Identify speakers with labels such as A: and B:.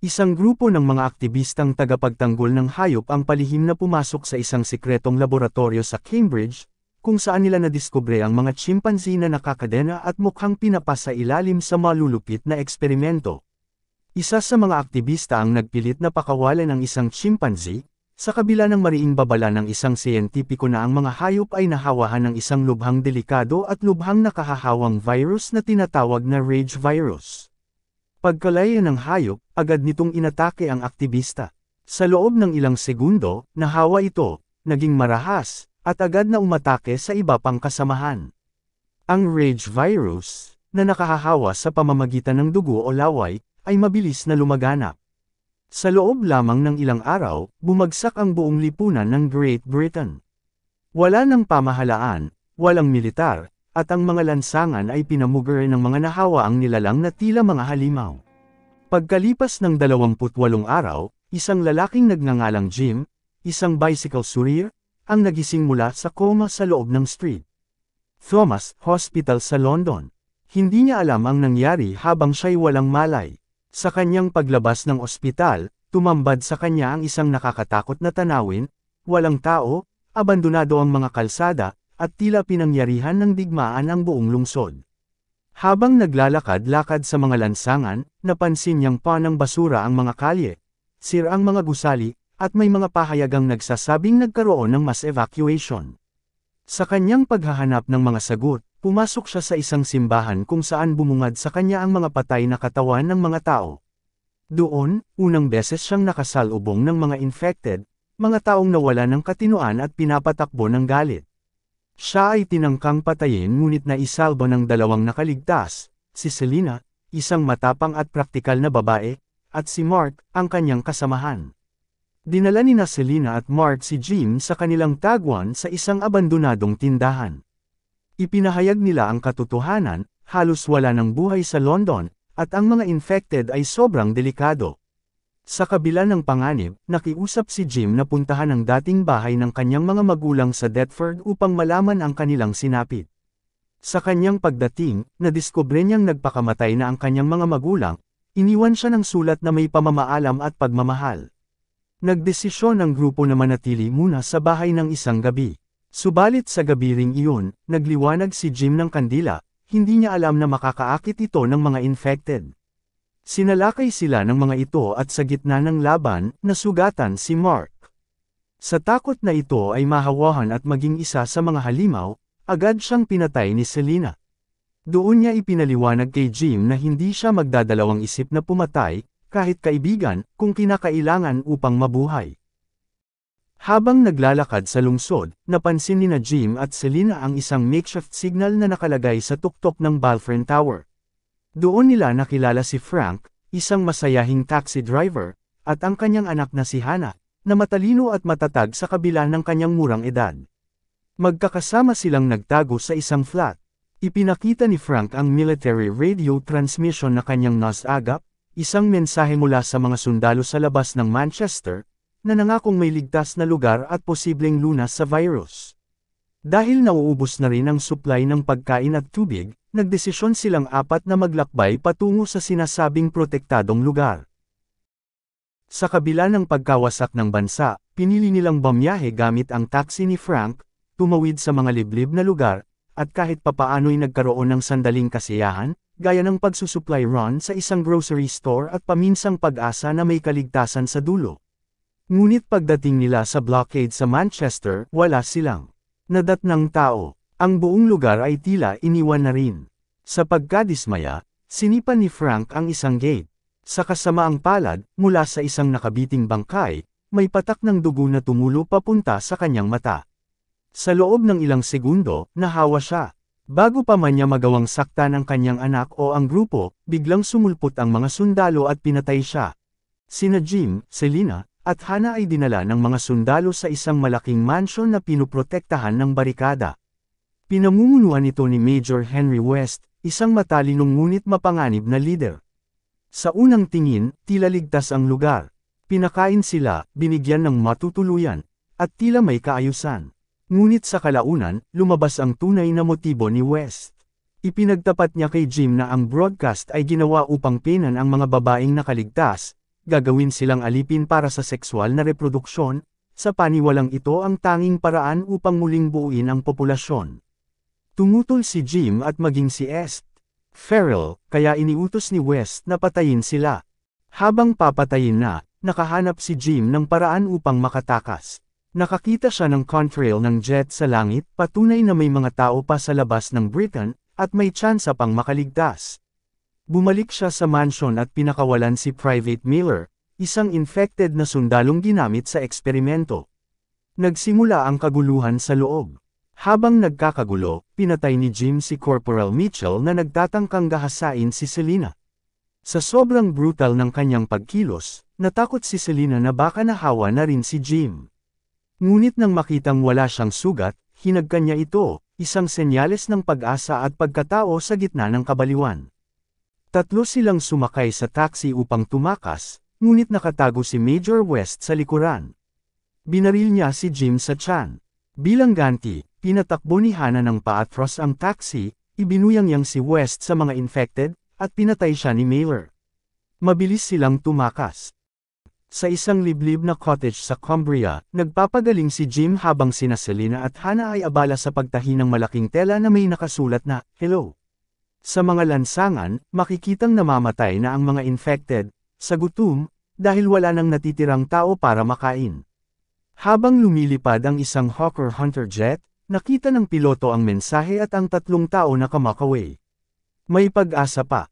A: Isang grupo ng mga aktivistang tagapagtanggol ng hayop ang palihim na pumasok sa isang sikretong laboratorio sa Cambridge, kung saan nila nadiskubre ang mga chimpanzee na nakakadena at mukhang pinapasa ilalim sa malulupit na eksperimento. Isa sa mga aktivista ang nagpilit na pakawalan ng isang chimpanzee, sa kabila ng mariing babala ng isang siyentipiko na ang mga hayop ay nahawahan ng isang lubhang delikado at lubhang nakahahawang virus na tinatawag na rage virus. Pagkalaya ng hayop, agad nitong inatake ang aktivista. Sa loob ng ilang segundo, nahawa ito, naging marahas, at agad na umatake sa iba pang kasamahan. Ang rage virus, na nakahahawa sa pamamagitan ng dugo o laway, ay mabilis na lumaganap. Sa loob lamang ng ilang araw, bumagsak ang buong lipunan ng Great Britain. Wala ng pamahalaan, walang militar, at ang mga lansangan ay pinamuguri ng mga nahawa ang nilalang na tila mga halimaw. Pagkalipas ng 28 araw, isang lalaking nagngangalang Jim, isang bicycle courier, ang nagising mula sa koma sa loob ng St. Thomas Hospital sa London. Hindi niya alam ang nangyari habang siya'y walang malay. Sa kanyang paglabas ng ospital, tumambad sa kanya ang isang nakakatakot na tanawin, walang tao, abandonado ang mga kalsada, at tila pinangyarihan ng digmaan ang buong lungsod. Habang naglalakad-lakad sa mga lansangan, napansin niyang ng basura ang mga kalye, sira ang mga gusali, at may mga pahayagang nagsasabing nagkaroon ng mass evacuation. Sa kanyang paghahanap ng mga sagot, pumasok siya sa isang simbahan kung saan bumungad sa kanya ang mga patay na katawan ng mga tao. Doon, unang beses siyang nakasalubong ng mga infected, mga taong nawala ng katinoan at pinapatakbo ng galit. Siya ay tinangkang patayin ngunit naisalba ng dalawang nakaligtas, si Selina, isang matapang at praktikal na babae, at si Mark, ang kanyang kasamahan. Dinala ni Selina at Mark si Jim sa kanilang tagwan sa isang abandonadong tindahan. Ipinahayag nila ang katotohanan, halos wala ng buhay sa London, at ang mga infected ay sobrang delikado. Sa kabila ng panganib, nakiusap si Jim na puntahan ang dating bahay ng kanyang mga magulang sa Deptford upang malaman ang kanilang sinapit. Sa kanyang pagdating, nadiskubre niyang nagpakamatay na ang kanyang mga magulang, iniwan siya ng sulat na may pamamaalam at pagmamahal. Nagdesisyon ang grupo na manatili muna sa bahay ng isang gabi. Subalit sa gabi ring iyon, nagliwanag si Jim ng kandila, hindi niya alam na makakaakit ito ng mga infected. Sinalakay sila ng mga ito at sa gitna ng laban, nasugatan si Mark. Sa takot na ito ay mahawahan at maging isa sa mga halimaw, agad siyang pinatay ni Selina. Doon niya ipinaliwanag kay Jim na hindi siya magdadalawang isip na pumatay, kahit kaibigan, kung kinakailangan upang mabuhay. Habang naglalakad sa lungsod, napansin ni Jim at Selina ang isang makeshift signal na nakalagay sa tuktok ng Balfron Tower. Doon nila nakilala si Frank, isang masayahing taxi driver, at ang kanyang anak na si Hannah, na matalino at matatag sa kabila ng kanyang murang edad. Magkakasama silang nagtago sa isang flat. Ipinakita ni Frank ang military radio transmission na kanyang nasagap, isang mensahe mula sa mga sundalo sa labas ng Manchester, na nangakong may ligtas na lugar at posibleng lunas sa virus. Dahil nauubos na rin ang supply ng pagkain at tubig, nagdesisyon silang apat na maglakbay patungo sa sinasabing protektadong lugar. Sa kabila ng pagkawasak ng bansa, pinili nilang bumiyahe gamit ang taxi ni Frank, tumawid sa mga liblib na lugar, at kahit papaano'y nagkaroon ng sandaling kasiyahan, gaya ng pagsusupply run sa isang grocery store at paminsang pag-asa na may kaligtasan sa dulo. Ngunit pagdating nila sa blockade sa Manchester, wala silang nadatnang tao. Ang buong lugar ay tila iniwan na rin. Sa pagkadismaya, sinipan ni Frank ang isang gate. Sa kasamaang palad, mula sa isang nakabiting bangkay, may patak ng dugo na tumulo papunta sa kanyang mata. Sa loob ng ilang segundo, nahawa siya. Bago pa man niya magawang saktan ang kanyang anak o ang grupo, biglang sumulpot ang mga sundalo at pinatay siya. Sina Jim, Selina, at Hannah ay dinala ng mga sundalo sa isang malaking mansyon na pinuprotektahan ng barikada. Pinamumunuan ito ni Major Henry West, isang matalinong ngunit mapanganib na leader. Sa unang tingin, tila ligtas ang lugar. Pinakain sila, binigyan ng matutuluyan, at tila may kaayusan. Ngunit sa kalaunan, lumabas ang tunay na motibo ni West. Ipinagtapat niya kay Jim na ang broadcast ay ginawa upang pinan ang mga babaeng nakaligtas, gagawin silang alipin para sa sexual na reproduksyon, sa paniwalang ito ang tanging paraan upang muling buuin ang populasyon. Tumutol si Jim at maging si Est. Farrell, kaya iniutos ni West na patayin sila. Habang papatayin na, nakahanap si Jim ng paraan upang makatakas. Nakakita siya ng contrail ng jet sa langit, patunay na may mga tao pa sa labas ng Britain, at may tsansa pang makaligtas. Bumalik siya sa mansion at pinakawalan si Private Miller, isang infected na sundalong ginamit sa eksperimento. Nagsimula ang kaguluhan sa loob. Habang nagkakagulo, pinatay ni Jim si Corporal Mitchell na nagtatangkang gahasain si Selina. Sa sobrang brutal ng kanyang pagkilos, natakot si Selina na baka nahawa na rin si Jim. Ngunit nang makitang wala siyang sugat, hinagkan niya ito, isang senyales ng pag-asa at pagkatao sa gitna ng kabaliwan. Tatlo silang sumakay sa taxi upang tumakas, ngunit nakatago si Major West sa likuran. Binaril niya si Jim sa tiyan. Bilang ganti, pinatakbo ni Hannah ng paatros ang taxi, ibinuyang si West sa mga infected, at pinatay siya ni Miller. Mabilis silang tumakas. Sa isang liblib na cottage sa Cumbria, nagpapagaling si Jim habang sina Selina at Hannah ay abala sa pagtahi ng malaking tela na may nakasulat na, "Hello." Sa mga lansangan, makikitang namamatay na ang mga infected, sa gutom, dahil wala nang natitirang tao para makain. Habang lumilipad ang isang Hawker Hunter jet, nakita ng piloto ang mensahe at ang tatlong tao na kamakaway. May pag-asa pa.